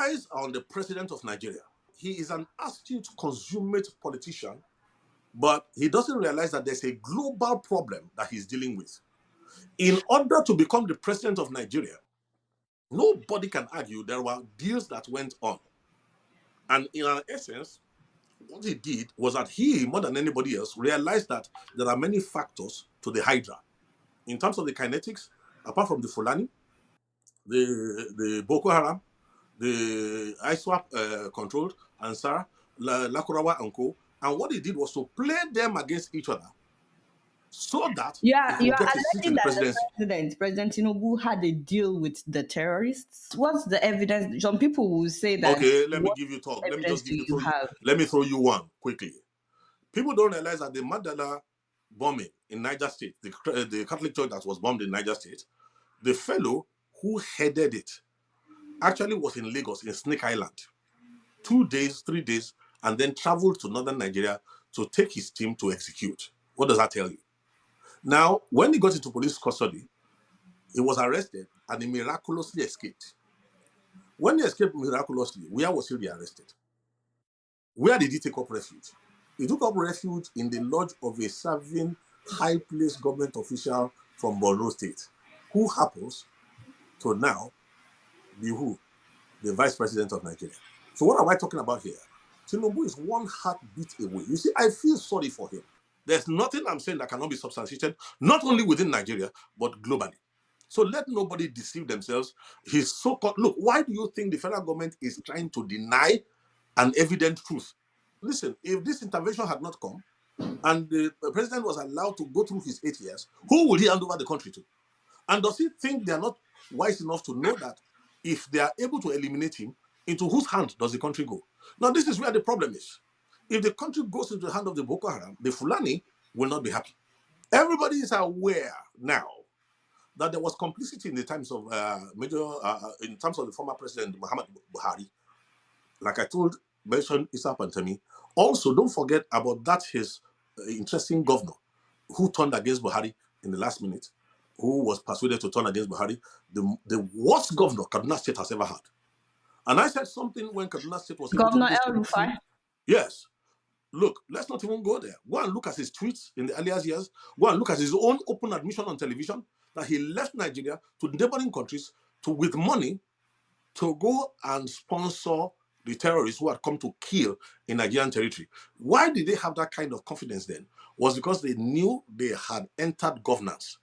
eyes are on the president of Nigeria. He is an astute, consummate politician, but he doesn't realize that there's a global problem that he's dealing with. In order to become the president of Nigeria, nobody can argue there were deals that went on. And in an essence, what he did was that he, more than anybody else, realized that there are many factors to the Hydra. In terms of the kinetics, apart from the Fulani, the Boko Haram, the ISWAP controlled, Ansar, Lakurawa and Co. And what he did was to play them against each other so that he You could are get a seat in alleging the that presidency. President Tinubu had a deal with the terrorists. What's the evidence? Some people will say that. Okay, let me give you talk. Let me evidence just give do you, you have? let me throw you one quickly. People don't realize that the Mandela bombing in Niger State, the Catholic church that was bombed in Niger State, the fellow who headed it actually was in Lagos, in Snake Island, 2 days, 3 days, and then traveled to northern Nigeria to take his team to execute. What does that tell you? Now, when he got into police custody, he was arrested and he miraculously escaped. When he escaped miraculously, where was he rearrested? Where did he take up refuge? He took up refuge in the lodge of a serving high-placed government official from Borno State, who happens to now be who? The vice president of Nigeria. So what am I talking about here? Tinubu is one heartbeat away. You see, I feel sorry for him. There's nothing I'm saying that cannot be substantiated, not only within Nigeria, but globally. So let nobody deceive themselves. His so-called, look, why do you think the federal government is trying to deny an evident truth? Listen, if this intervention had not come and the president was allowed to go through his 8 years, who would he hand over the country to? And does he think they are not wise enough to know that if they are able to eliminate him, into whose hand does the country go? Now, this is where the problem is. If the country goes into the hand of the Boko Haram, the Fulani will not be happy. Everybody is aware now that there was complicity in the times of in terms of the former president Muhammad Buhari. Like I mentioned Issa Pantami. Also, don't forget about that his interesting governor who turned against Buhari in the last minute, who was persuaded to turn against Buhari, the worst governor Kaduna State has ever had. And I said something when Kaduna State was Governor El Rufai. Yes. Look, let's not even go there. Go and look at his tweets in the earlier years. Go and look at his own open admission on television that he left Nigeria to neighboring countries with money to go and sponsor the terrorists who had come to kill in Nigerian territory. Why did they have that kind of confidence then? Was because they knew they had entered governance.